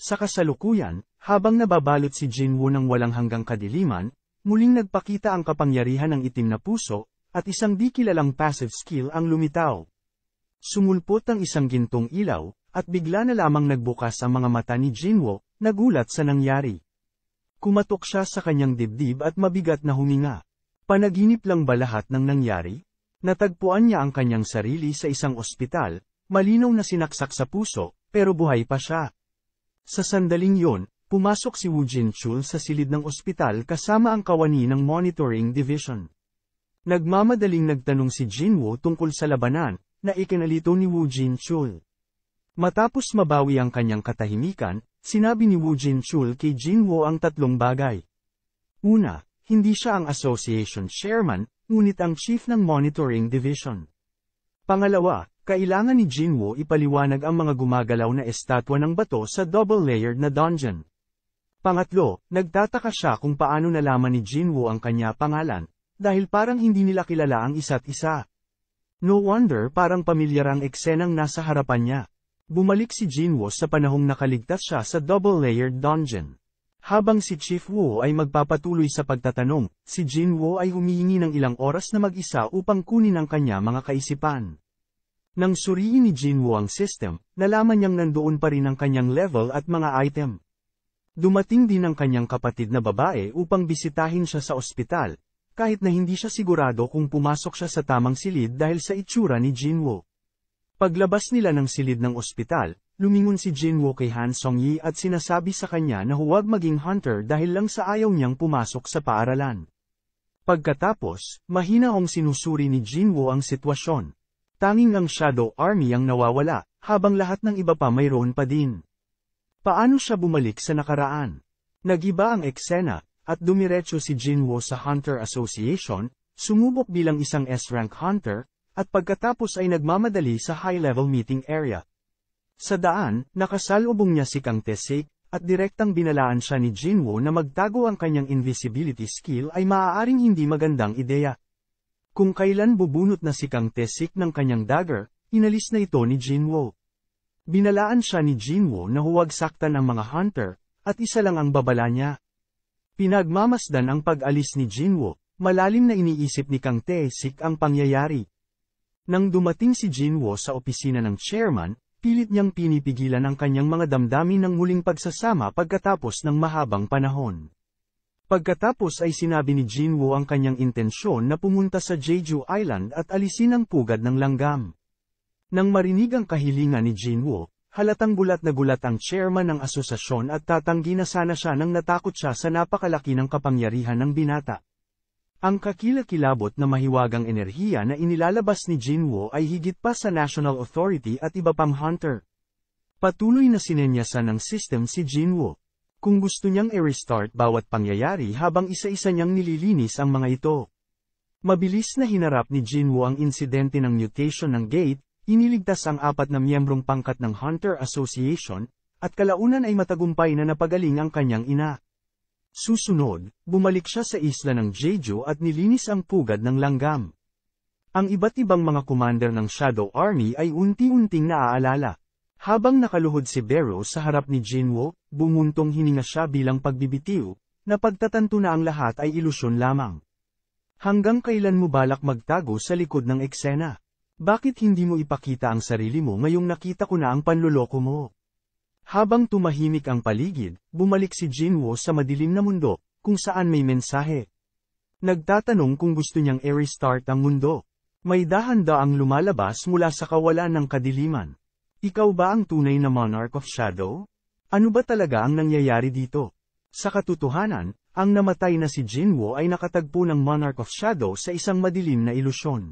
Sa kasalukuyan, habang nababalot si Jinwoo ng walang hanggang kadiliman, muling nagpakita ang kapangyarihan ng itim na puso, at isang di kilalang passive skill ang lumitaw. Sumulpot ang isang gintong ilaw, at bigla na lamang nagbukas ang mga mata ni Jinwoo, nagulat sa nangyari. Kumatok siya sa kanyang dibdib at mabigat na huminga. Panaginip lang ba lahat ng nangyari? Natagpuan niya ang kanyang sarili sa isang ospital, malinaw na sinaksak sa puso, pero buhay pa siya. Sa sandaling yon, pumasok si Woo Jin-chul sa silid ng ospital kasama ang kawani ng Monitoring Division. Nagmamadaling nagtanong si Jinwoo tungkol sa labanan, na ikinalito ni Woo Jin-chul. Matapos mabawi ang kanyang katahimikan, sinabi ni Woo Jin-chul kay Jinwoo ang tatlong bagay. Una, hindi siya ang association chairman, ngunit ang chief ng Monitoring Division. Pangalawa, kailangan ni Jinwoo ipaliwanag ang mga gumagalaw na estatwa ng bato sa double-layered na dungeon. Pangatlo, nagtataka siya kung paano nalaman ni Jinwoo ang kanya pangalan, dahil parang hindi nila kilala ang isa't isa. No wonder parang pamilyar ang eksenang nasa harapan niya. Bumalik si Jinwoo sa panahong nakaligtas siya sa double-layered dungeon. Habang si Chief Woo ay magpapatuloy sa pagtatanong, si Jinwoo ay humihingi ng ilang oras na mag-isa upang kunin ang kanya mga kaisipan. Nang suriin ni Jinwoo ang system, nalaman niyang nandoon pa rin ang kanyang level at mga item. Dumating din ang kanyang kapatid na babae upang bisitahin siya sa ospital, kahit na hindi siya sigurado kung pumasok siya sa tamang silid dahil sa itsura ni Jinwoo. Paglabas nila ng silid ng ospital, lumingon si Jinwoo kay Han Song-yi at sinasabi sa kanya na huwag maging hunter dahil lang sa ayaw niyang pumasok sa paaralan. Pagkatapos, mahinahong sinusuri ni Jinwoo ang sitwasyon. Tanging ang Shadow Army ang nawawala, habang lahat ng iba pa mayroon pa din. Paano siya bumalik sa nakaraan? Nagiba ang eksena, at dumiretso si Jinwoo sa Hunter Association, sumubok bilang isang S-rank hunter, at pagkatapos ay nagmamadali sa high-level meeting area. Sa daan, nakasalubong niya si Kang Tae-sik, at direktang binalaan siya ni Jinwoo na magtago ang kanyang invisibility skill ay maaaring hindi magandang ideya. Kung kailan bubunot na si Kang Tae-sik ng kanyang dagger, inalis na ito ni Jinwoo. Binalaan siya ni Jinwoo na huwag saktan ang mga hunter, at isa lang ang babala niya. Pinagmamasdan ang pag-alis ni Jinwoo, malalim na iniisip ni Kang Tae-sik ang pangyayari. Nang dumating si Jinwoo sa opisina ng chairman, pilit niyang pinipigilan ang kanyang mga damdamin ng muling pagsasama pagkatapos ng mahabang panahon. Pagkatapos ay sinabi ni Jinwoo ang kanyang intensyon na pumunta sa Jeju Island at alisin ang pugad ng langgam. Nang marinig ang kahilingan ni Jinwoo, halatang gulat na gulat ang chairman ng asosasyon at tatanggi na sana siya nang natakot siya sa napakalaki ng kapangyarihan ng binata. Ang kakilakilabot na mahiwagang enerhiya na inilalabas ni Jinwoo ay higit pa sa National Authority at iba pang hunter. Patuloy na sinenyasan ng system si Jinwoo. Kung gusto niyang i-restart bawat pangyayari habang isa-isa niyang nililinis ang mga ito. Mabilis na hinarap ni Jinwoo ang insidente ng mutation ng gate, iniligtas ang 4 na miyembrong pangkat ng Hunter Association, at kalaunan ay matagumpay na napagaling ang kanyang ina. Susunod, bumalik siya sa isla ng Jeju at nilinis ang pugad ng langgam. Ang iba't ibang mga commander ng Shadow Army ay unti-unting naaalala. Habang nakaluhod si Beru sa harap ni Jinwoo, bumuntong hininga siya bilang pagbibitiw, na pagtatanto na ang lahat ay ilusyon lamang. Hanggang kailan mo balak magtago sa likod ng eksena? Bakit hindi mo ipakita ang sarili mo ngayong nakita ko na ang panloloko mo? Habang tumahimik ang paligid, bumalik si Jinwoo sa madilim na mundo, kung saan may mensahe. Nagtatanong kung gusto niyang i-restart ang mundo. May dahan-daang lumalabas mula sa kawalan ng kadiliman. Ikaw ba ang tunay na Monarch of Shadow? Ano ba talaga ang nangyayari dito? Sa katotohanan, ang namatay na si Jinwoo ay nakatagpo ng Monarch of Shadow sa isang madilim na ilusyon.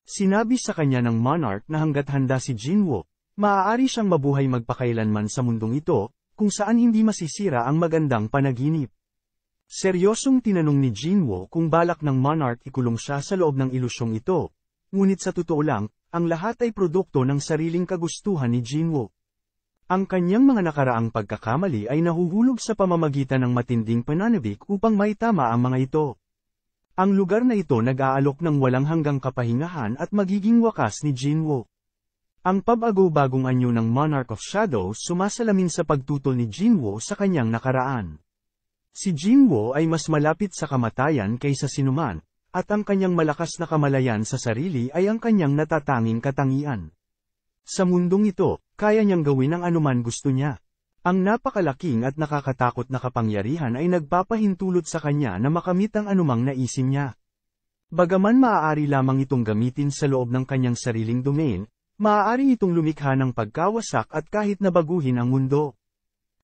Sinabi sa kanya ng Monarch na hanggat handa si Jinwoo, maaari siyang mabuhay magpakailanman sa mundong ito, kung saan hindi masisira ang magandang panaginip. Seryosong tinanong ni Jinwoo kung balak ng Monarch ikulong siya sa loob ng ilusyong ito, ngunit sa totoo lang, ang lahat ay produkto ng sariling kagustuhan ni Jinwoo. Ang kanyang mga nakaraang pagkakamali ay nahuhulog sa pamamagitan ng matinding pananabik upang maitama ang mga ito. Ang lugar na ito nag-aalok ng walang hanggang kapahingahan at magiging wakas ni Jinwoo. Ang pabago-bagong anyo ng Monarch of Shadows sumasalamin sa pagtutol ni Jinwoo sa kanyang nakaraan. Si Jinwoo ay mas malapit sa kamatayan kaysa sinuman, at ang kanyang malakas na kamalayan sa sarili ay ang kanyang natatanging katangian. Sa mundong ito, kaya niyang gawin ang anuman gusto niya. Ang napakalaking at nakakatakot na kapangyarihan ay nagpapahintulot sa kanya na makamit ang anumang naisin niya. Bagaman maaari lamang itong gamitin sa loob ng kanyang sariling domain, maaari itong lumikha ng pagkawasak at kahit na baguhin ang mundo.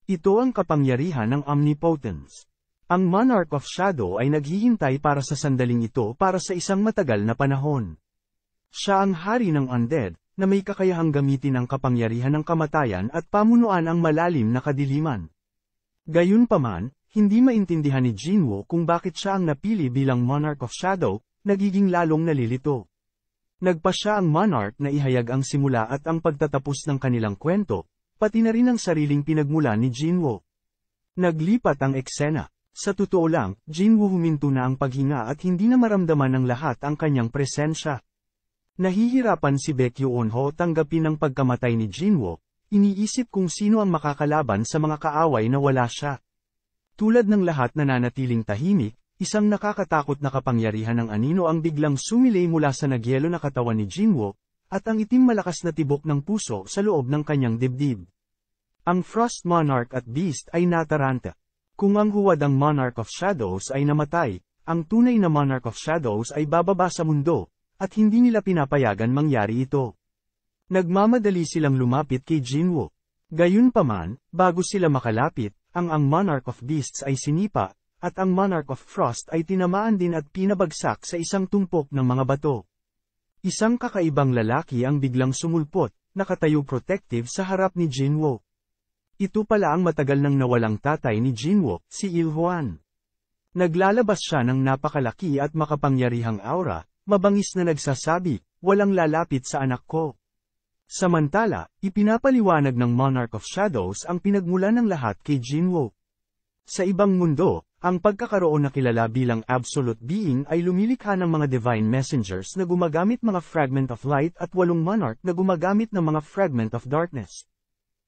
Ito ang kapangyarihan ng Omnipotence. Ang Monarch of Shadow ay naghihintay para sa sandaling ito para sa isang matagal na panahon. Siya ang hari ng undead, na may kakayahang gamitin ang kapangyarihan ng kamatayan at pamunuan ang malalim na kadiliman. Gayunpaman, hindi maintindihan ni Jinwoo kung bakit siya ang napili bilang Monarch of Shadow, nagiging lalong nalilito. Nagpa siya ang Monarch na ihayag ang simula at ang pagtatapos ng kanilang kwento, pati na rin ang sariling pinagmulan ni Jinwoo. Naglipat ang eksena. Sa totoo lang, Jinwoo huminto na ang paghinga at hindi na maramdaman ng lahat ang kanyang presensya. Nahihirapan si Baekhyun Wonho tanggapin ang pagkamatay ni Jinwoo, iniisip kung sino ang makakalaban sa mga kaaway na wala siya. Tulad ng lahat na nanatiling tahimik, isang nakakatakot na kapangyarihan ng anino ang biglang sumilay mula sa nagyelo na katawan ni Jinwoo, at ang itim malakas na tibok ng puso sa loob ng kanyang dibdib. Ang Frost Monarch at Beast ay nataranta. Kung ang huwadang Monarch of Shadows ay namatay, ang tunay na Monarch of Shadows ay bababa sa mundo, at hindi nila pinapayagan mangyari ito. Nagmamadali silang lumapit kay Jinwoo. Gayunpaman, bago sila makalapit, ang Monarch of Beasts ay sinipa, at ang Monarch of Frost ay tinamaan din at pinabagsak sa isang tumpok ng mga bato. Isang kakaibang lalaki ang biglang sumulpot, nakatayo protective sa harap ni Jinwoo. Ito pala ang matagal nang nawalang tatay ni Jinwoo, si Ilhwan. Naglalabas siya ng napakalaki at makapangyarihang aura, mabangis na nagsasabi, walang lalapit sa anak ko. Samantala, ipinapaliwanag ng Monarch of Shadows ang pinagmulan ng lahat kay Jinwoo. Sa ibang mundo, ang pagkakaroon na kilala bilang Absolute Being ay lumilikha ng mga Divine Messengers na gumagamit mga Fragment of Light at 8 Monarch na gumagamit ng mga Fragment of Darkness.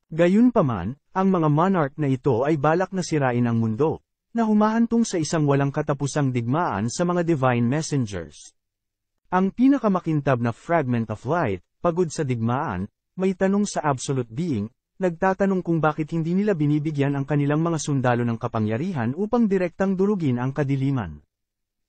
Gayunpaman, ang mga Monarch na ito ay balak na sirain ang mundo, na humahantong sa isang walang katapusang digmaan sa mga Divine Messengers. Ang pinakamakintab na Fragment of Light, pagod sa digmaan, may tanong sa Absolute Being, nagtatanong kung bakit hindi nila binibigyan ang kanilang mga sundalo ng kapangyarihan upang direktang durugin ang kadiliman.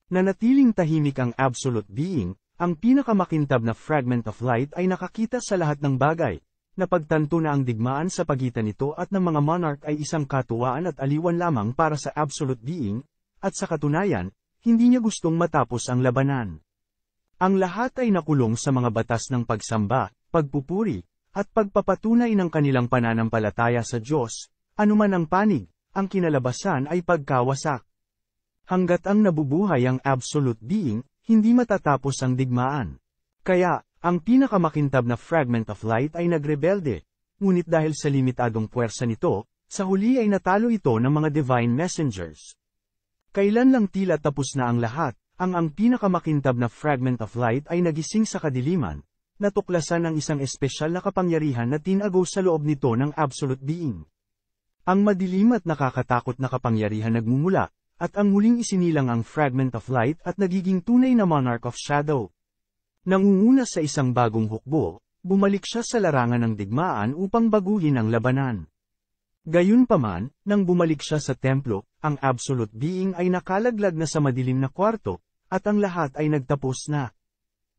Nanatiling tahimik ang Absolute Being, ang pinakamakintab na Fragment of Light ay nakakita sa lahat ng bagay, napagtanto na ang digmaan sa pagitan nito at ng mga Monarch ay isang katuwaan at aliwan lamang para sa Absolute Being, at sa katunayan, hindi niya gustong matapos ang labanan. Ang lahat ay nakulong sa mga batas ng pagsamba, pagpupuri, at pagpapatunay ng kanilang pananampalataya sa Diyos, anuman ang panig, ang kinalabasan ay pagkawasak. Hanggat ang nabubuhay ang Absolute Being, hindi matatapos ang digmaan. Kaya, ang pinakamakintab na Fragment of Light ay nagrebelde, ngunit dahil sa limitadong puwersa nito, sa huli ay natalo ito ng mga Divine Messengers. Kailan lang tila tapos na ang lahat, ang pinakamakintab na Fragment of Light ay nagising sa kadiliman, natuklasan ng isang espesyal na kapangyarihan na tinago sa loob nito ng Absolute Being. Ang madilim at nakakatakot na kapangyarihan nagmumula, at ang muling isinilang ang Fragment of Light at nagiging tunay na Monarch of Shadow. Nangunguna sa isang bagong hukbo, bumalik siya sa larangan ng digmaan upang baguhin ang labanan. Gayunpaman, nang bumalik siya sa templo, ang Absolute Being ay nakalaglag na sa madilim na kwarto, at ang lahat ay nagtapos na.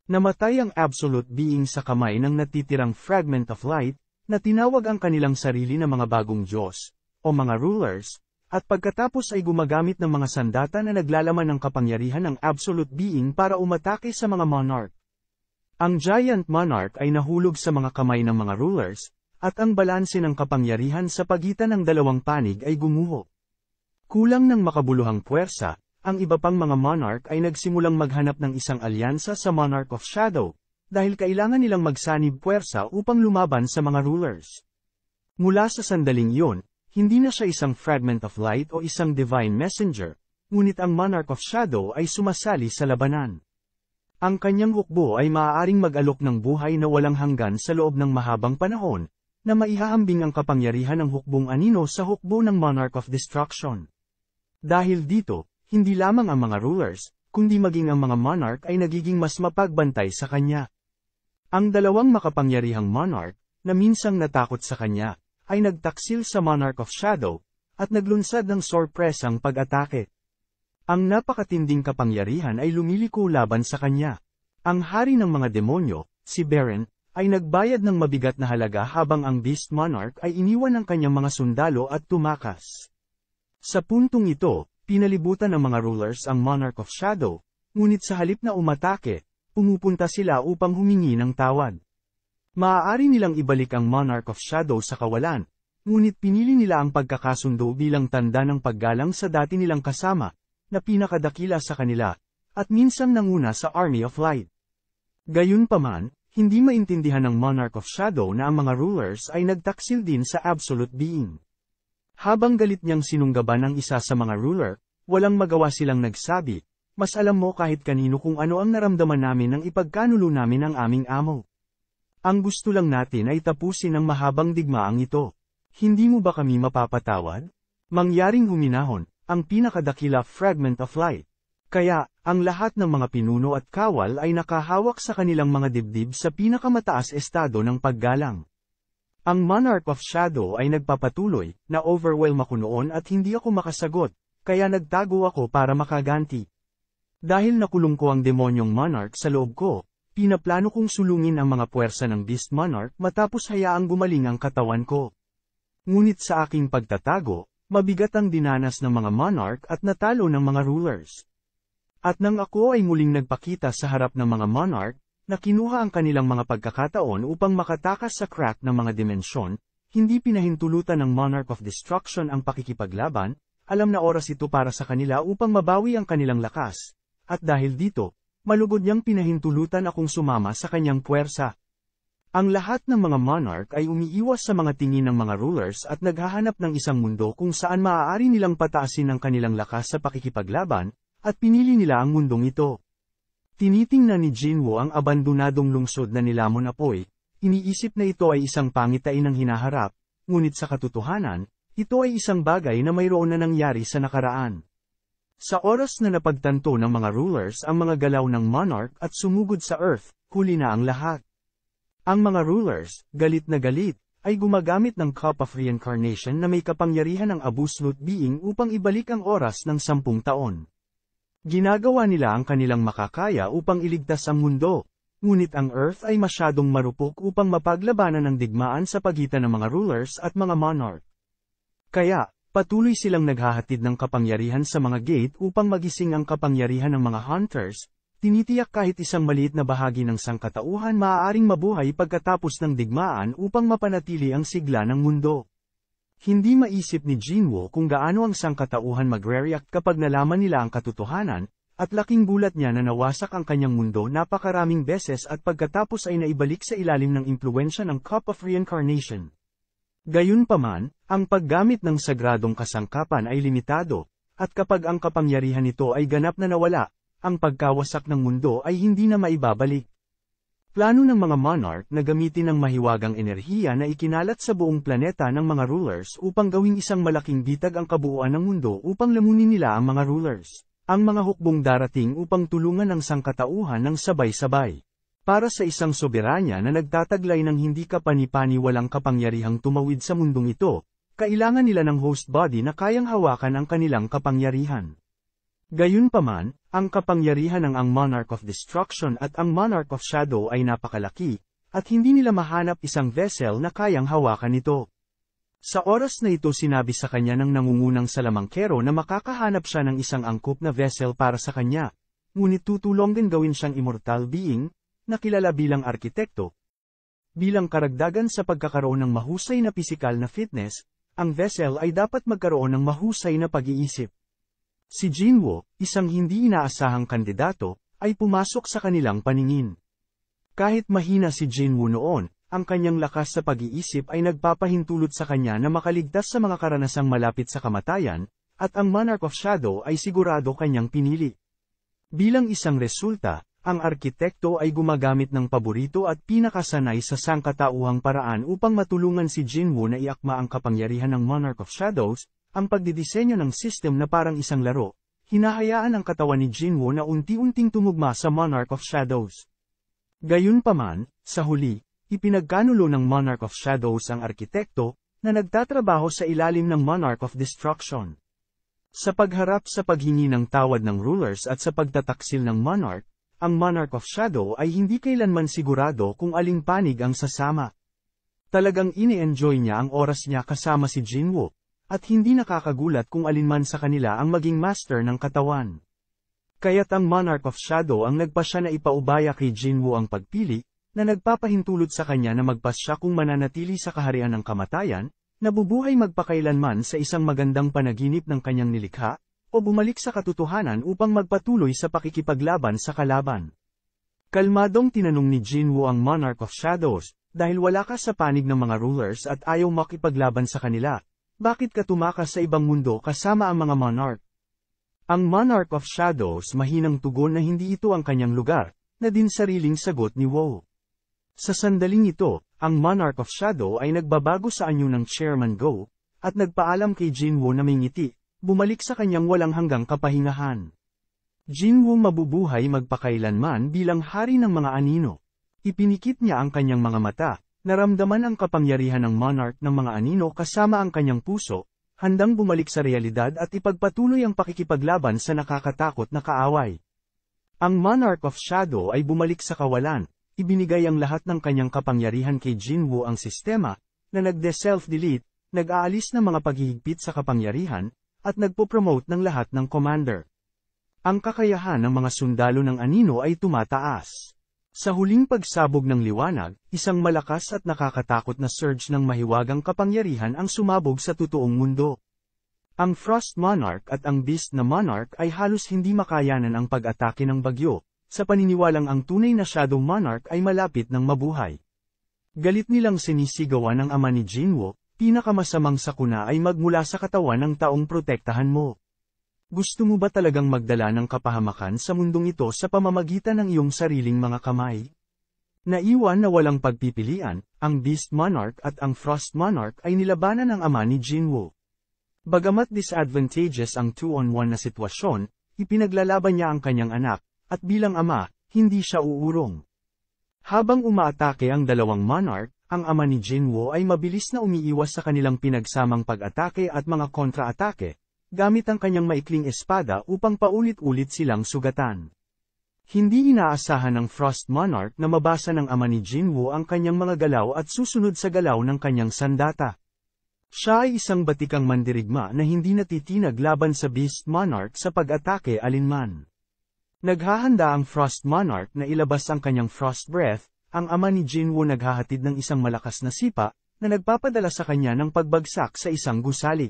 Namatay ang Absolute Being sa kamay ng natitirang Fragment of Light, na tinawag ang kanilang sarili na mga bagong Diyos, o mga rulers, at pagkatapos ay gumagamit ng mga sandata na naglalaman ng kapangyarihan ng Absolute Being para umatake sa mga Monarch. Ang Giant Monarch ay nahulog sa mga kamay ng mga rulers, at ang balanse ng kapangyarihan sa pagitan ng dalawang panig ay gumuho. Kulang ng makabuluhang puwersa, ang iba pang mga Monarch ay nagsimulang maghanap ng isang alyansa sa Monarch of Shadow, dahil kailangan nilang magsanib puwersa upang lumaban sa mga rulers. Mula sa sandaling iyon, hindi na siya isang Fragment of Light o isang Divine Messenger, ngunit ang Monarch of Shadow ay sumasali sa labanan. Ang kanyang hukbo ay maaaring mag-alok ng buhay na walang hanggan sa loob ng mahabang panahon, na maihahambing ang kapangyarihan ng hukbong anino sa hukbo ng Monarch of Destruction. Dahil dito, hindi lamang ang mga rulers, kundi maging ang mga monarch ay nagiging mas mapagbantay sa kanya. Ang dalawang makapangyarihang monarch, na minsang natakot sa kanya, ay nagtaksil sa Monarch of Shadow, at naglunsad ng sorpresang pag-atake. Ang napakatinding kapangyarihan ay lumiliko laban sa kanya. Ang hari ng mga demonyo, si Beren, ay nagbayad ng mabigat na halaga habang ang Beast Monarch ay iniwan ng kanyang mga sundalo at tumakas. Sa puntong ito, pinalibutan ng mga rulers ang Monarch of Shadow, ngunit sa halip na umatake, pumupunta sila upang humingi ng tawad. Maaari nilang ibalik ang Monarch of Shadow sa kawalan, ngunit pinili nila ang pagkakasundo bilang tanda ng paggalang sa dati nilang kasama, na pinakadakila sa kanila, at minsang nanguna sa Army of Light. Gayunpaman, hindi maintindihan ng Monarch of Shadow na ang mga rulers ay nagtaksil din sa Absolute Being. Habang galit niyang sinunggaban ang isa sa mga ruler, walang magawa silang nagsabi, mas alam mo kahit kanino kung ano ang naramdaman namin nang ipagkanulo namin ang aming amo. Ang gusto lang natin ay tapusin ang mahabang digmaang ito. Hindi mo ba kami mapapatawad? Mangyaring huminahon, ang pinakadakila Fragment of Light. Kaya, ang lahat ng mga pinuno at kawal ay nakahawak sa kanilang mga dibdib sa pinakamataas estado ng paggalang. Ang Monarch of Shadow ay nagpapatuloy, na overwhelm ako noon at hindi ako makasagot, kaya nagtago ako para makaganti. Dahil nakulong ko ang demonyong Monarch sa loob ko, pinaplano kong sulungin ang mga puwersa ng Beast Monarch matapos hayaang gumaling ang katawan ko. Ngunit sa aking pagtatago, mabigat ang dinanas ng mga monarch at natalo ng mga rulers. At nang ako ay muling nagpakita sa harap ng mga monarch, na kinuha ang kanilang mga pagkakataon upang makatakas sa crack ng mga dimensyon, hindi pinahintulutan ng Monarch of Destruction ang pakikipaglaban, alam na oras ito para sa kanila upang mabawi ang kanilang lakas. At dahil dito, malugod niyang pinahintulutan akong sumama sa kanyang puwersa. Ang lahat ng mga monarch ay umiiwas sa mga tingin ng mga rulers at naghahanap ng isang mundo kung saan maaari nilang pataasin ang kanilang lakas sa pakikipaglaban, at pinili nila ang mundong ito. Tinitingnan ni Jinwoo ang abandonadong lungsod na nilamon apoy, iniisip na ito ay isang pangitain ng hinaharap, ngunit sa katotohanan, ito ay isang bagay na mayroon na nangyari sa nakaraan. Sa oras na napagtanto ng mga rulers ang mga galaw ng monarch at sumugod sa Earth, huli na ang lahat. Ang mga rulers, galit na galit, ay gumagamit ng Cup of Reincarnation na may kapangyarihan ng Absolute Being upang ibalik ang oras ng 10 taon. Ginagawa nila ang kanilang makakaya upang iligtas ang mundo, ngunit ang Earth ay masyadong marupok upang mapaglabanan ang digmaan sa pagitan ng mga rulers at mga monarch. Kaya, patuloy silang naghahatid ng kapangyarihan sa mga gate upang magising ang kapangyarihan ng mga hunters. Tinitiyak kahit isang maliit na bahagi ng sangkatauhan maaaring mabuhay pagkatapos ng digmaan upang mapanatili ang sigla ng mundo. Hindi maisip ni Jinwoo kung gaano ang sangkatauhan magre-react kapag nalaman nila ang katotohanan, at laking gulat niya na nawasak ang kanyang mundo napakaraming beses at pagkatapos ay naibalik sa ilalim ng impluwensya ng Cup of Reincarnation. Gayunpaman, ang paggamit ng sagradong kasangkapan ay limitado, at kapag ang kapangyarihan nito ay ganap na nawala, ang pagkawasak ng mundo ay hindi na maibabalik. Plano ng mga monarch na gamitin ang mahiwagang enerhiya na ikinalat sa buong planeta ng mga rulers upang gawing isang malaking bitag ang kabuuan ng mundo upang lamunin nila ang mga rulers. Ang mga hukbong darating upang tulungan ang sangkatauhan ng sabay-sabay. Para sa isang soberanya na nagtataglay ng hindi kapani-pani walang kapangyarihang tumawid sa mundong ito, kailangan nila ng host body na kayang hawakan ang kanilang kapangyarihan. Gayunpaman, ang kapangyarihan ng ang Monarch of Destruction at ang Monarch of Shadow ay napakalaki, at hindi nila mahanap isang vessel na kayang hawakan ito. Sa oras na ito sinabi sa kanya ng nangungunang salamangkero na makakahanap siya ng isang angkop na vessel para sa kanya, ngunit tutulungan gawin siyang immortal being, na kilala bilang arkitekto. Bilang karagdagan sa pagkakaroon ng mahusay na pisikal na fitness, ang vessel ay dapat magkaroon ng mahusay na pag-iisip. Si Jinwoo, isang hindi inaasahang kandidato, ay pumasok sa kanilang paningin. Kahit mahina si Jinwoo noon, ang kanyang lakas sa pag-iisip ay nagpapahintulot sa kanya na makaligtas sa mga karanasang malapit sa kamatayan, at ang Monarch of Shadow ay sigurado kanyang pinili. Bilang isang resulta, ang arkitekto ay gumagamit ng paborito at pinakasanay sa sangkatauhang paraan upang matulungan si Jinwoo na iakma ang kapangyarihan ng Monarch of Shadows, ang pagdidisenyo ng system na parang isang laro. Hinahayaan ang katawan ni Jinwoo na unti-unting tumugma sa Monarch of Shadows. Gayunpaman, sa huli, ipinagkanulo ng Monarch of Shadows ang arkitekto, na nagtatrabaho sa ilalim ng Monarch of Destruction. Sa pagharap sa paghingi ng tawad ng rulers at sa pagtataksil ng Monarch, ang Monarch of Shadow ay hindi kailanman sigurado kung aling panig ang sasama. Talagang ini-enjoy niya ang oras niya kasama si Jinwoo, at hindi nakakagulat kung alinman sa kanila ang maging master ng katawan. Kaya't ang Monarch of Shadow ang nagpasya na ipaubaya kay Jinwoo ang pagpili, na nagpapahintulot sa kanya na magpasya kung mananatili sa kaharian ng kamatayan, nabubuhay magpakailanman sa isang magandang panaginip ng kanyang nilikha, o bumalik sa katotohanan upang magpatuloy sa pakikipaglaban sa kalaban. Kalmadong tinanong ni Jinwoo ang Monarch of Shadows, dahil wala ka sa panig ng mga rulers at ayaw makipaglaban sa kanila, bakit ka tumakas sa ibang mundo kasama ang mga monarch? Ang Monarch of Shadows mahinang tugon na hindi ito ang kanyang lugar, na din sariling sagot ni Woo. Sa sandaling ito, ang Monarch of Shadow ay nagbabago sa anyo ng Chairman Go, at nagpaalam kay Jinwoo na may ngiti, bumalik sa kanyang walang hanggang kapahingahan. Jinwoo mabubuhay magpakailanman bilang hari ng mga anino. Ipinikit niya ang kanyang mga mata, naramdaman ang kapangyarihan ng monarch ng mga anino kasama ang kanyang puso, handang bumalik sa realidad at ipagpatuloy ang pakikipaglaban sa nakakatakot na kaaway. Ang Monarch of Shadow ay bumalik sa kawalan, ibinigay ang lahat ng kanyang kapangyarihan kay Jinwoo ang sistema, na nagde-self-delete, nag-aalis ng mga paghihigpit sa kapangyarihan, at nagpo-promote ng lahat ng commander. Ang kakayahan ng mga sundalo ng anino ay tumataas. Sa huling pagsabog ng liwanag, isang malakas at nakakatakot na surge ng mahiwagang kapangyarihan ang sumabog sa totoong mundo. Ang Frost Monarch at ang Beast na Monarch ay halos hindi makayanan ang pag-atake ng bagyo, sa paniniwalang ang tunay na Shadow Monarch ay malapit ng mabuhay. Galit nilang sinisigawan ng ama ni Jinwoo, pinakamasamang sakuna ay magmula sa katawan ng taong protektahan mo. Gusto mo ba talagang magdala ng kapahamakan sa mundong ito sa pamamagitan ng iyong sariling mga kamay? Naiwan na walang pagpipilian, ang Beast Monarch at ang Frost Monarch ay nilabanan ng ama ni Jinwoo. Bagamat disadvantageous ang 2-on-1 na sitwasyon, ipinaglalaban niya ang kanyang anak, at bilang ama, hindi siya uurong. Habang umaatake ang dalawang monarch, ang ama ni Jinwoo ay mabilis na umiiwas sa kanilang pinagsamang pag-atake at mga kontra-atake, gamit ang kanyang maikling espada upang paulit-ulit silang sugatan. Hindi inaasahan ng Frost Monarch na mabasa ng ama ni Jinwoo ang kanyang mga galaw at susunod sa galaw ng kanyang sandata. Siya ay isang batikang mandirigma na hindi natitinag laban sa Beast Monarch sa pag-atake alinman. Naghahanda ang Frost Monarch na ilabas ang kanyang Frost Breath, ang ama ni Jinwoo naghahatid ng isang malakas na sipa, na nagpapadala sa kanya ng pagbagsak sa isang gusali.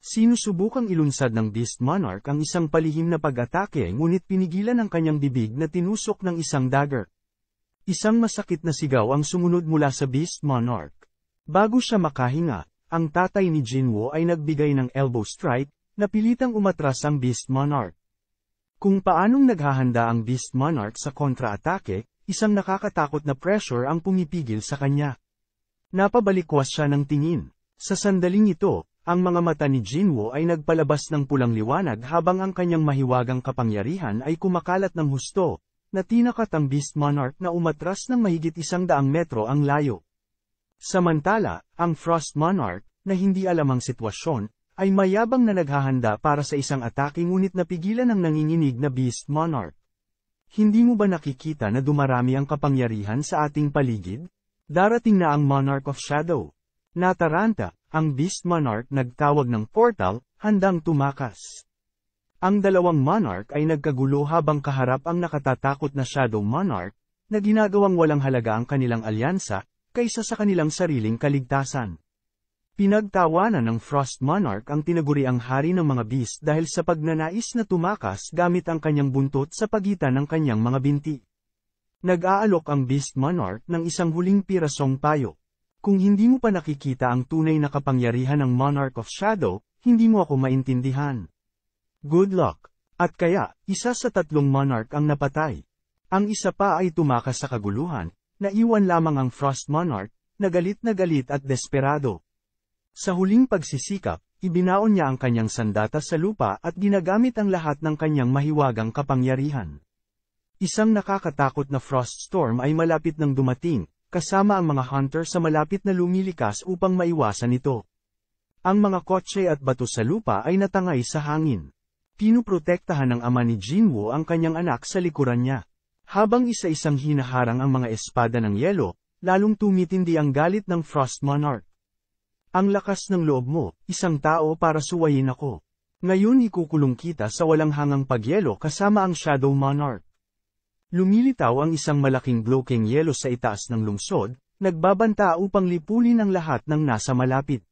Sinusubukang ilunsad ng Beast Monarch ang isang palihim na pag-atake ngunit pinigilan ang kanyang bibig na tinusok ng isang dagger. Isang masakit na sigaw ang sumunod mula sa Beast Monarch. Bago siya makahinga, ang tatay ni Jinwoo ay nagbigay ng elbow strike, na pilitang umatras ang Beast Monarch. Kung paanong naghahanda ang Beast Monarch sa kontra-atake, isang nakakatakot na pressure ang pumipigil sa kanya. Napabalikwas siya ng tingin. Sa sandaling ito, ang mga mata ni Jinwoo ay nagpalabas ng pulang liwanag habang ang kanyang mahiwagang kapangyarihan ay kumakalat ng husto, na tinakat ang Beast Monarch na umatras ng mahigit 100 metro ang layo. Samantala, ang Frost Monarch, na hindi alam ang sitwasyon, ay mayabang na naghahanda para sa isang atake ngunit napigilan ng nanginginig na Beast Monarch. Hindi mo ba nakikita na dumarami ang kapangyarihan sa ating paligid? Darating na ang Monarch of Shadow. Nataranta, ang Beast Monarch nagtawag ng portal, handang tumakas. Ang dalawang monarch ay nagkagulo habang kaharap ang nakatatakot na Shadow Monarch, na ginagawang walang halaga ang kanilang alyansa, kaysa sa kanilang sariling kaligtasan. Pinagtawanan ng Frost Monarch ang tinaguriang hari ng mga beast dahil sa pagnanais na tumakas gamit ang kanyang buntot sa pagitan ng kanyang mga binti. Nag-aalok ang Beast Monarch ng isang huling pirasong payo. Kung hindi mo pa nakikita ang tunay na kapangyarihan ng Monarch of Shadow, hindi mo ako maintindihan. Good luck! At kaya, isa sa 3 monarch ang napatay. Ang isa pa ay tumakas sa kaguluhan, naiwan lamang ang Frost Monarch, na galit at desperado. Sa huling pagsisikap, ibinaon niya ang kanyang sandata sa lupa at ginagamit ang lahat ng kanyang mahiwagang kapangyarihan. Isang nakakatakot na frost storm ay malapit nang dumating, kasama ang mga hunter sa malapit na lumilikas upang maiwasan ito. Ang mga kotse at bato sa lupa ay natangay sa hangin. Pinuprotektahan ng ama ni Jinwoo ang kanyang anak sa likuran niya. Habang isa-isang hinaharang ang mga espada ng yelo, lalong tumitindi ang galit ng Frost Monarch. Ang lakas ng loob mo, isang tao para suwayin ako. Ngayon ikukulong kita sa walang hangang pagyelo kasama ang Shadow Monarch. Lumilitaw ang isang malaking bloking yelo sa itaas ng lungsod, nagbabanta upang lipulin ang lahat ng nasa malapit.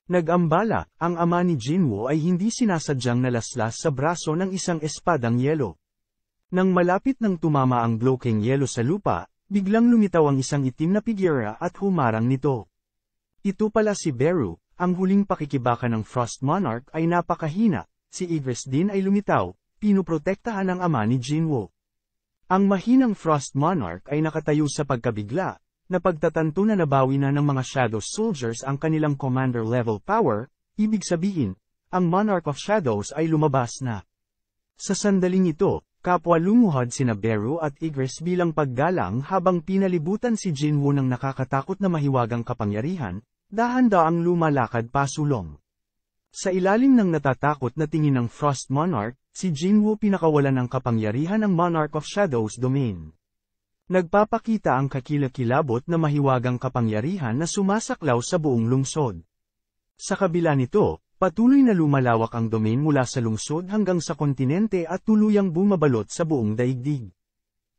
Nag-ambala, ang ama ni Jinwoo ay hindi sinasadyang nalaslas sa braso ng isang espadang yelo. Nang malapit nang tumama ang bloking yelo sa lupa, biglang lumitaw ang isang itim na figura at humarang nito. Ito pala si Beru, ang huling pakikibaka ng Frost Monarch ay napakahina, si Igris din ay lumitaw, pinuprotektahan ng ama ni Jinwoo. Ang mahinang Frost Monarch ay nakatayo sa pagkabigla, na pagtatanto na nabawi na ng mga Shadow Soldiers ang kanilang commander-level power, ibig sabihin, ang Monarch of Shadows ay lumabas na. Sa sandaling ito, kapwa lumuhod sina Beru at Igris bilang paggalang habang pinalibutan si Jinwoo ng nakakatakot na mahiwagang kapangyarihan, dahan-daang lumalakad pasulong. Sa ilalim ng natatakot na tingin ng Frost Monarch, si Jinwoo pinakawalan ng kapangyarihan ng Monarch of Shadows domain. Nagpapakita ang kakilakilabot na mahiwagang kapangyarihan na sumasaklaw sa buong lungsod. Sa kabila nito, patuloy na lumalawak ang domain mula sa lungsod hanggang sa kontinente at tuluyang bumabalot sa buong daigdig.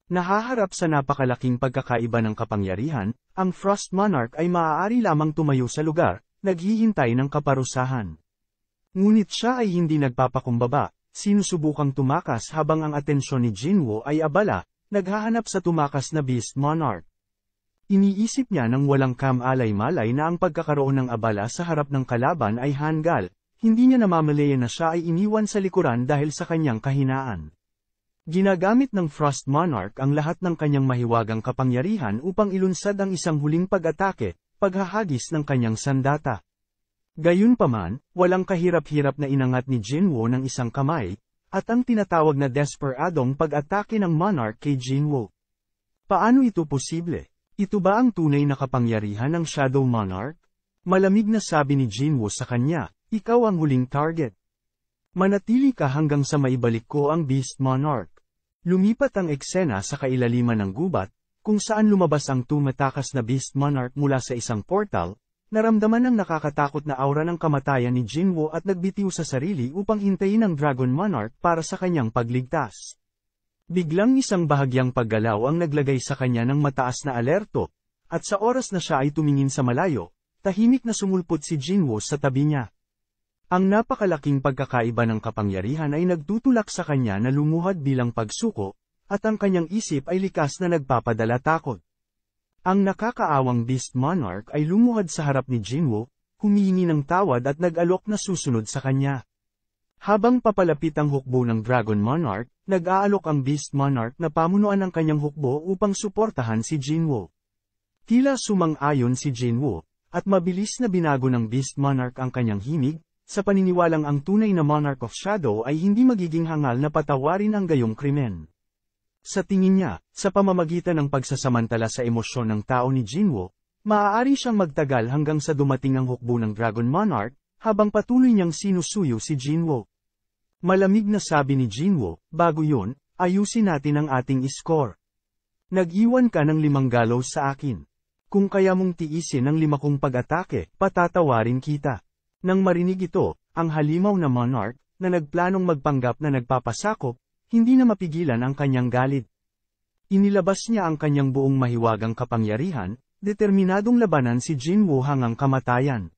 Nahaharap sa napakalaking pagkakaiba ng kapangyarihan, ang Frost Monarch ay maaari lamang tumayo sa lugar, naghihintay ng kaparusahan. Ngunit siya ay hindi nagpapakumbaba, sinusubukang tumakas habang ang atensyon ni Jinwoo ay abala, naghahanap sa tumakas na Beast Monarch. Iniisip niya nang walang kamalay-malay na ang pagkakaroon ng abala sa harap ng kalaban ay hanggal, hindi niya namamalayan na siya ay iniwan sa likuran dahil sa kanyang kahinaan. Ginagamit ng Frost Monarch ang lahat ng kanyang mahiwagang kapangyarihan upang ilunsad ang isang huling pag-atake, paghahagis ng kanyang sandata. Gayunpaman, walang kahirap-hirap na inangat ni Jinwoo ng isang kamay, at ang tinatawag na desperadong pag-atake ng Monarch kay Jinwoo. Paano ito posible? Ito ba ang tunay na kapangyarihan ng Shadow Monarch? Malamig na sabi ni Jinwoo sa kanya, ikaw ang huling target. Manatili ka hanggang sa maibalik ko ang Beast Monarch. Lumipat ang eksena sa kailaliman ng gubat, kung saan lumabas ang tumatakas na Beast Monarch mula sa isang portal, naramdaman ng nakakatakot na aura ng kamatayan ni Jinwoo at nagbitiw sa sarili upang hintayin ang Dragon Monarch para sa kanyang pagligtas. Biglang isang bahagyang paggalaw ang naglagay sa kanya ng mataas na alerto, at sa oras na siya ay tumingin sa malayo, tahimik na sumulpot si Jinwoo sa tabi niya. Ang napakalaking pagkakaiba ng kapangyarihan ay nagtutulak sa kanya na lumuhod bilang pagsuko, at ang kanyang isip ay likas na nagpapadala takot. Ang nakakaawang Beast Monarch ay lumuhod sa harap ni Jinwoo, humihingi ng tawad at nag-alok na susunod sa kanya. Habang papalapit ang hukbo ng Dragon Monarch, nag-aalok ang Beast Monarch na pamunuan ng kanyang hukbo upang suportahan si Jinwoo. Tila sumang-ayon si Jinwoo, at mabilis na binago ng Beast Monarch ang kanyang himig, sa paniniwalang ang tunay na Monarch of Shadow ay hindi magiging hangal na patawarin ang gayong krimen. Sa tingin niya, sa pamamagitan ng pagsasamantala sa emosyon ng tao ni Jinwoo, maaari siyang magtagal hanggang sa dumating ang hukbo ng Dragon Monarch, habang patuloy niyang sinusuyo si Jinwoo. Malamig na sabi ni Jinwoo, bago yun, ayusin natin ang ating score. Nag-iwan ka ng 5 galaw sa akin. Kung kaya mong tiisin ang 5 kong pag-atake, patatawarin kita. Nang marinig ito, ang halimaw na Monarch, na nagplanong magpanggap na nagpapasakop, hindi na mapigilan ang kanyang galit. Inilabas niya ang kanyang buong mahiwagang kapangyarihan, determinadong labanan si Jinwoo hanggang kamatayan.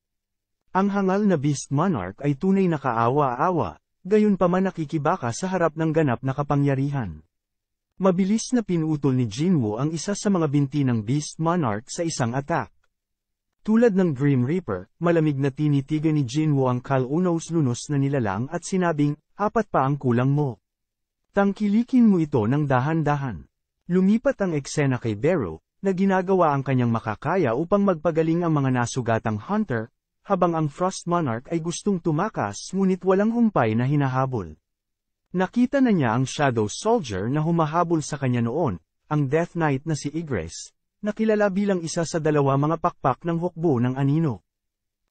Ang hangal na Beast Monarch ay tunay na kaawa-awa, gayunpaman nakikibaka sa harap ng ganap na kapangyarihan. Mabilis na pinutol ni Jinwoo ang isa sa mga binti ng Beast Monarch sa isang attack. Tulad ng Grim Reaper, malamig na tinitigan ni Jinwoo ang kalunos-lunos na nilalang at sinabing, 4 pa ang kulang mo. Tangkilikin mo ito ng dahan-dahan. Lumipat ang eksena kay Beru, na ginagawa ang kanyang makakaya upang magpagaling ang mga nasugatang hunter, habang ang Frost Monarch ay gustong tumakas ngunit walang humpay na hinahabol. Nakita na niya ang Shadow Soldier na humahabol sa kanya noon, ang Death Knight na si Igres, na kilala bilang isa sa dalawa mga pakpak ng hukbo ng anino.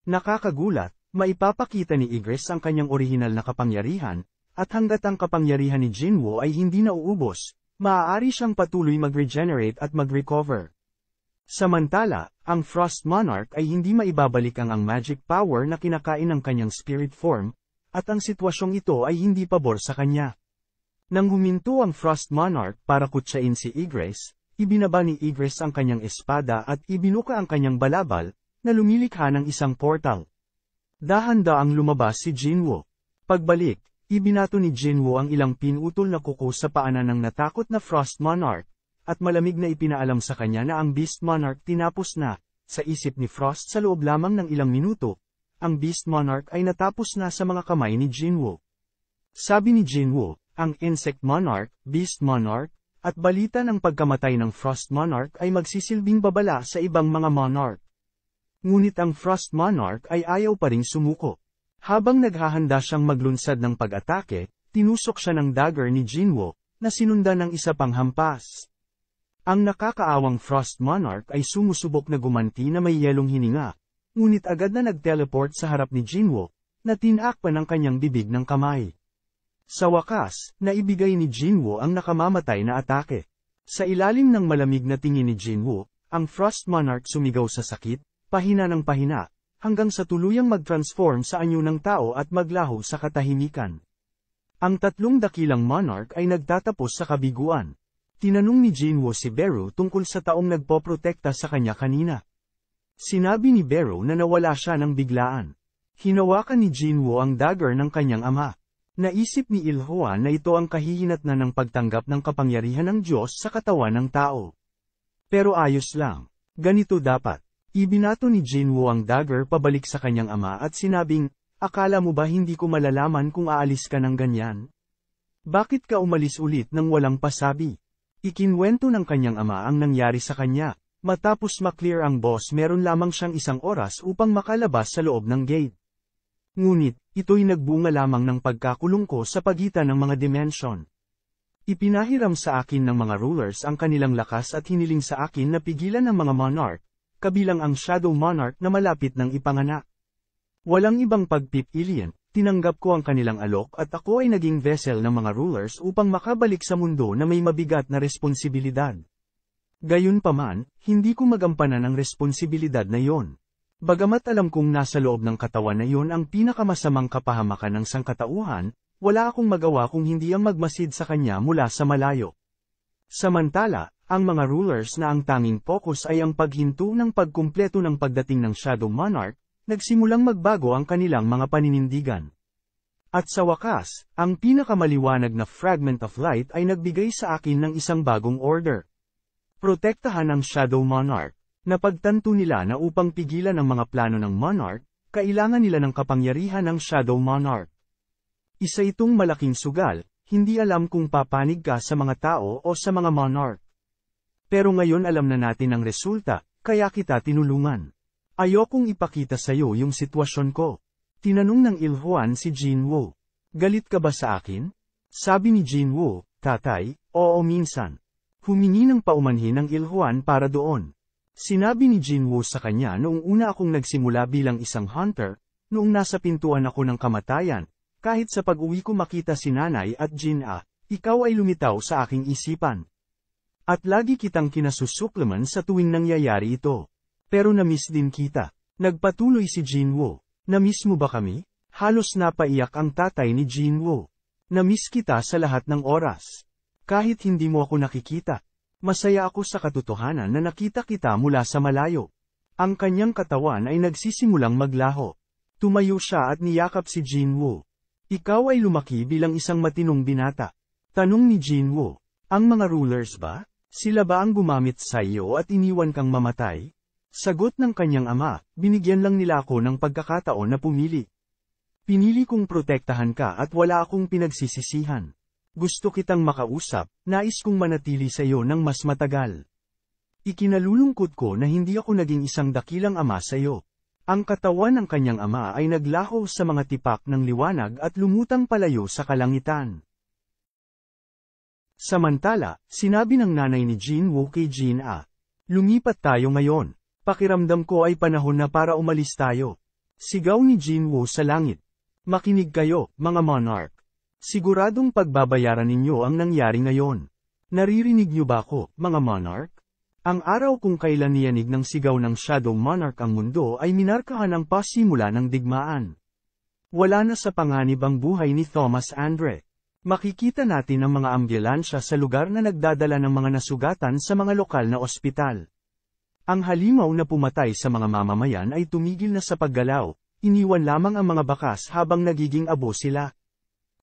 Nakakagulat, maipapakita ni Igres ang kanyang orihinal na kapangyarihan, at hanggat ang kapangyarihan ni Jinwoo ay hindi nauubos, maaari siyang patuloy mag-regenerate at mag-recover. Samantala, ang Frost Monarch ay hindi maibabalik ang magic power na kinakain ng kanyang spirit form, at ang sitwasyong ito ay hindi pabor sa kanya. Nang huminto ang Frost Monarch para kutsain si Igres, ibinaba ni Igres ang kanyang espada at ibinuka ang kanyang balabal, na lumilikha ng isang portal. Dahan-daang lumabas si Jinwoo. Pagbalik, ibinato ni Jinwoo ang ilang pinutol na kuko sa paanan ng natakot na Frost Monarch, at malamig na ipinaalam sa kanya na ang Beast Monarch tinapos na. Sa isip ni Frost sa loob lamang ng ilang minuto, ang Beast Monarch ay natapos na sa mga kamay ni Jinwoo. Sabi ni Jinwoo, ang Insect Monarch, Beast Monarch, at balita ng pagkamatay ng Frost Monarch ay magsisilbing babala sa ibang mga monarch. Ngunit ang Frost Monarch ay ayaw pa ring sumuko. Habang naghahanda siyang maglunsad ng pag-atake, tinusok siya ng dagger ni Jinwoo, na sinundan ng isa pang hampas. Ang nakakaawang Frost Monarch ay sumusubok na gumanti na may yelong hininga, ngunit agad na nag-teleport sa harap ni Jinwoo, na tinakpan ng kanyang bibig ng kamay. Sa wakas, naibigay ni Jinwoo ang nakamamatay na atake. Sa ilalim ng malamig na tingin ni Jinwoo, ang Frost Monarch sumigaw sa sakit, pahina ng pahina, hanggang sa tuluyang mag-transform sa anyo ng tao at maglaho sa katahimikan. Ang tatlong dakilang monarch ay nagtatapos sa kabiguan. Tinanong ni Jinwoo si Beru tungkol sa taong nagpoprotekta sa kanya kanina. Sinabi ni Beru na nawala siya ng biglaan. Hinawakan ni Jinwoo ang dagger ng kanyang ama. Naisip ni Ilhuan na ito ang kahihinatnan ng pagtanggap ng kapangyarihan ng Diyos sa katawan ng tao. Pero ayos lang. Ganito dapat. Ibinato ni Jinwoo ang dagger pabalik sa kanyang ama at sinabing, akala mo ba hindi ko malalaman kung aalis ka ng ganyan? Bakit ka umalis ulit nang walang pasabi? Ikinwento ng kanyang ama ang nangyari sa kanya. Matapos maklear ang boss meron lamang siyang 1 oras upang makalabas sa loob ng gate. Ngunit, ito'y nagbunga lamang ng pagkakulong ko sa pagitan ng mga dimensyon. Ipinahiram sa akin ng mga rulers ang kanilang lakas at hiniling sa akin na pigilan ng mga monarch, kabilang ang Shadow Monarch na malapit ng ipanganak. Walang ibang pagpipilian, tinanggap ko ang kanilang alok at ako ay naging vessel ng mga rulers upang makabalik sa mundo na may mabigat na responsibilidad. Gayunpaman, hindi ko magampanan ang responsibilidad na yon. Bagamat alam kong nasa loob ng katawan na yon ang pinakamasamang kapahamakan ng sangkatauhan, wala akong magawa kung hindi ang magmasid sa kanya mula sa malayo. Samantala, ang mga rulers na ang tanging focus ay ang paghinto ng pagkumpleto ng pagdating ng Shadow Monarch, nagsimulang magbago ang kanilang mga paninindigan. At sa wakas, ang pinakamaliwanag na fragment of light ay nagbigay sa akin ng isang bagong order. Protektahan ang Shadow Monarch. Napagtanto nila na upang pigilan ang mga plano ng Monarch, kailangan nila ng kapangyarihan ng Shadow Monarch. Isa itong malaking sugal, hindi alam kung papanig ka sa mga tao o sa mga Monarch. Pero ngayon alam na natin ang resulta, kaya kita tinulungan. Ayokong ipakita sa iyo yung sitwasyon ko. Tinanong ng Ilhuan si Jinwoo. Galit ka ba sa akin? Sabi ni Jinwoo, tatay, oo minsan. Humingi ng paumanhin ng Ilhuan para doon. Sinabi ni Jinwoo sa kanya noong una akong nagsimula bilang isang hunter, noong nasa pintuan ako ng kamatayan, kahit sa pag-uwi ko makita si nanay at Jin-ah, ikaw ay lumitaw sa aking isipan. At lagi kitang kinasusuklaman sa tuwing nangyayari ito. Pero na-miss din kita. Nagpatuloy si Jinwoo. Na-miss mo ba kami? Halos napaiyak ang tatay ni Jinwoo. Na-miss kita sa lahat ng oras. Kahit hindi mo ako nakikita. Masaya ako sa katotohanan na nakita kita mula sa malayo. Ang kanyang katawan ay nagsisimulang maglaho. Tumayo siya at niyakap si Jinwoo. Ikaw ay lumaki bilang isang matinong binata. Tanong ni Jinwoo, ang mga rulers ba? Sila ba ang gumamit sa iyo at iniwan kang mamatay? Sagot ng kanyang ama, binigyan lang nila ako ng pagkakataon na pumili. Pinili kong protektahan ka at wala akong pinagsisisihan. Gusto kitang makausap, nais kong manatili sa iyo ng mas matagal. Ikinalulungkot ko na hindi ako naging isang dakilang ama sa iyo. Ang katawan ng kanyang ama ay naglaho sa mga tipak ng liwanag at lumutang palayo sa kalangitan. Samantala, sinabi ng nanay ni Jinwoo kay Jin-ah, "Lumipat tayo ngayon. Pakiramdam ko ay panahon na para umalis tayo." Sigaw ni Jinwoo sa langit. "Makinig kayo, mga monarch. Siguradong pagbabayaran ninyo ang nangyari ngayon. Naririnig niyo ba ako, mga monarch?" Ang araw kung kailan niyanig ng sigaw ng Shadow Monarch ang mundo ay minarkahan ang pasimula ng digmaan. Wala na sa panganib ang buhay ni Thomas Andre. Makikita natin ang mga ambulansya sa lugar na nagdadala ng mga nasugatan sa mga lokal na ospital. Ang halimaw na pumatay sa mga mamamayan ay tumigil na sa paggalaw, iniwan lamang ang mga bakas habang nagiging abo sila.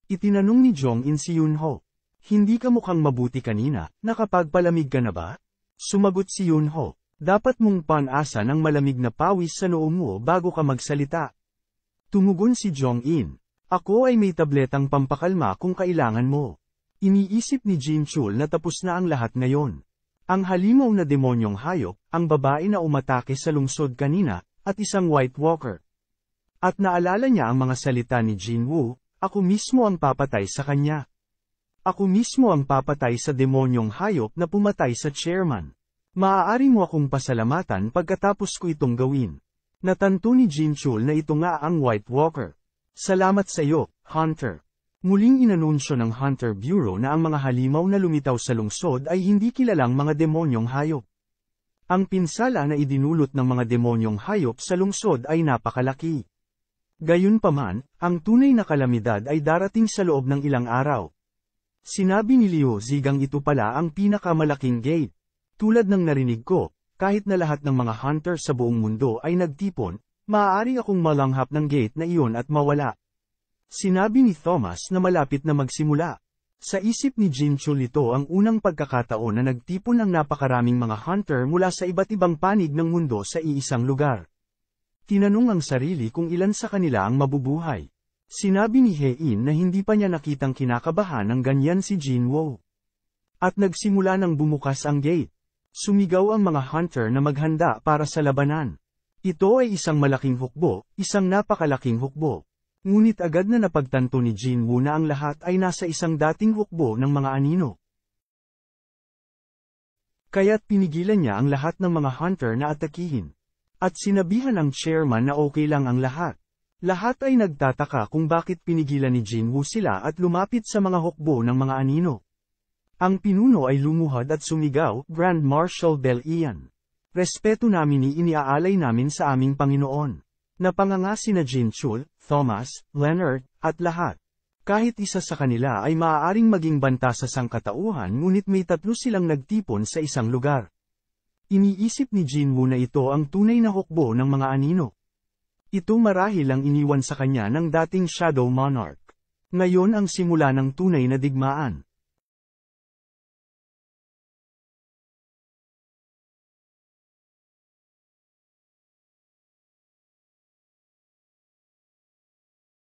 Itinanong ni Jong-in si Yunho, "Hindi ka mukhang mabuti kanina, nakapagpalamig ka na ba?" Sumagot si Yunho, "Dapat mong pan-asa ng malamig na pawis sa noo mo bago ka magsalita." Tumugon si Jong-in, "Ako ay may tabletang pampakalma kung kailangan mo." Iniisip ni Jin Chul na tapos na ang lahat ngayon. Ang halimaw na demonyong hayop, ang babae na umatake sa lungsod kanina, at isang White Walker. At naalala niya ang mga salita ni Jinwoo, "Ako mismo ang papatay sa kanya. Ako mismo ang papatay sa demonyong hayop na pumatay sa chairman. Maaari mo akong pasalamatan pagkatapos ko itong gawin." Natanto ni Jin Chul na ito nga ang White Walker. "Salamat sa iyo, Hunter." Muling inanunsyo ng Hunter Bureau na ang mga halimaw na lumitaw sa lungsod ay hindi kilalang mga demonyong hayop. Ang pinsala na idinulot ng mga demonyong hayop sa lungsod ay napakalaki. Gayunpaman, ang tunay na kalamidad ay darating sa loob ng ilang araw. Sinabi ni Liu Zigang ito pala ang pinakamalaking gate. Tulad ng narinig ko, kahit na lahat ng mga hunter sa buong mundo ay nagtipon, maaari akong malanghap ng gate na iyon at mawala. Sinabi ni Thomas na malapit na magsimula. Sa isip ni Jin Chul ito ang unang pagkakataon na nagtipon ang napakaraming mga hunter mula sa iba't ibang panig ng mundo sa iisang lugar. Tinanong ang sarili kung ilan sa kanila ang mabubuhay. Sinabi ni Hein na hindi pa niya nakitang kinakabahan ng ganyan si Jinwoo. At nagsimula nang bumukas ang gate. Sumigaw ang mga hunter na maghanda para sa labanan. Ito ay isang malaking hukbo, isang napakalaking hukbo. Ngunit agad na napagtanto ni Jinwoo na ang lahat ay nasa isang dating hukbo ng mga anino. Kaya't pinigilan niya ang lahat ng mga hunter na atakihin. At sinabihan ang chairman na okay lang ang lahat. Lahat ay nagtataka kung bakit pinigilan ni Jinwoo sila at lumapit sa mga hukbo ng mga anino. Ang pinuno ay lumuhad at sumigaw, "Grand Marshal Bel Ian. Respeto namin iniaalay namin sa aming Panginoon." Napanganga sina Jin Chul, Thomas, Leonard, at lahat. Kahit isa sa kanila ay maaaring maging banta sa sangkatauhan ngunit may tatlo silang nagtipon sa isang lugar. Iniisip ni Jinwoo na ito ang tunay na hukbo ng mga anino. Ito marahil ang iniwan sa kanya ng dating Shadow Monarch. Ngayon ang simula ng tunay na digmaan.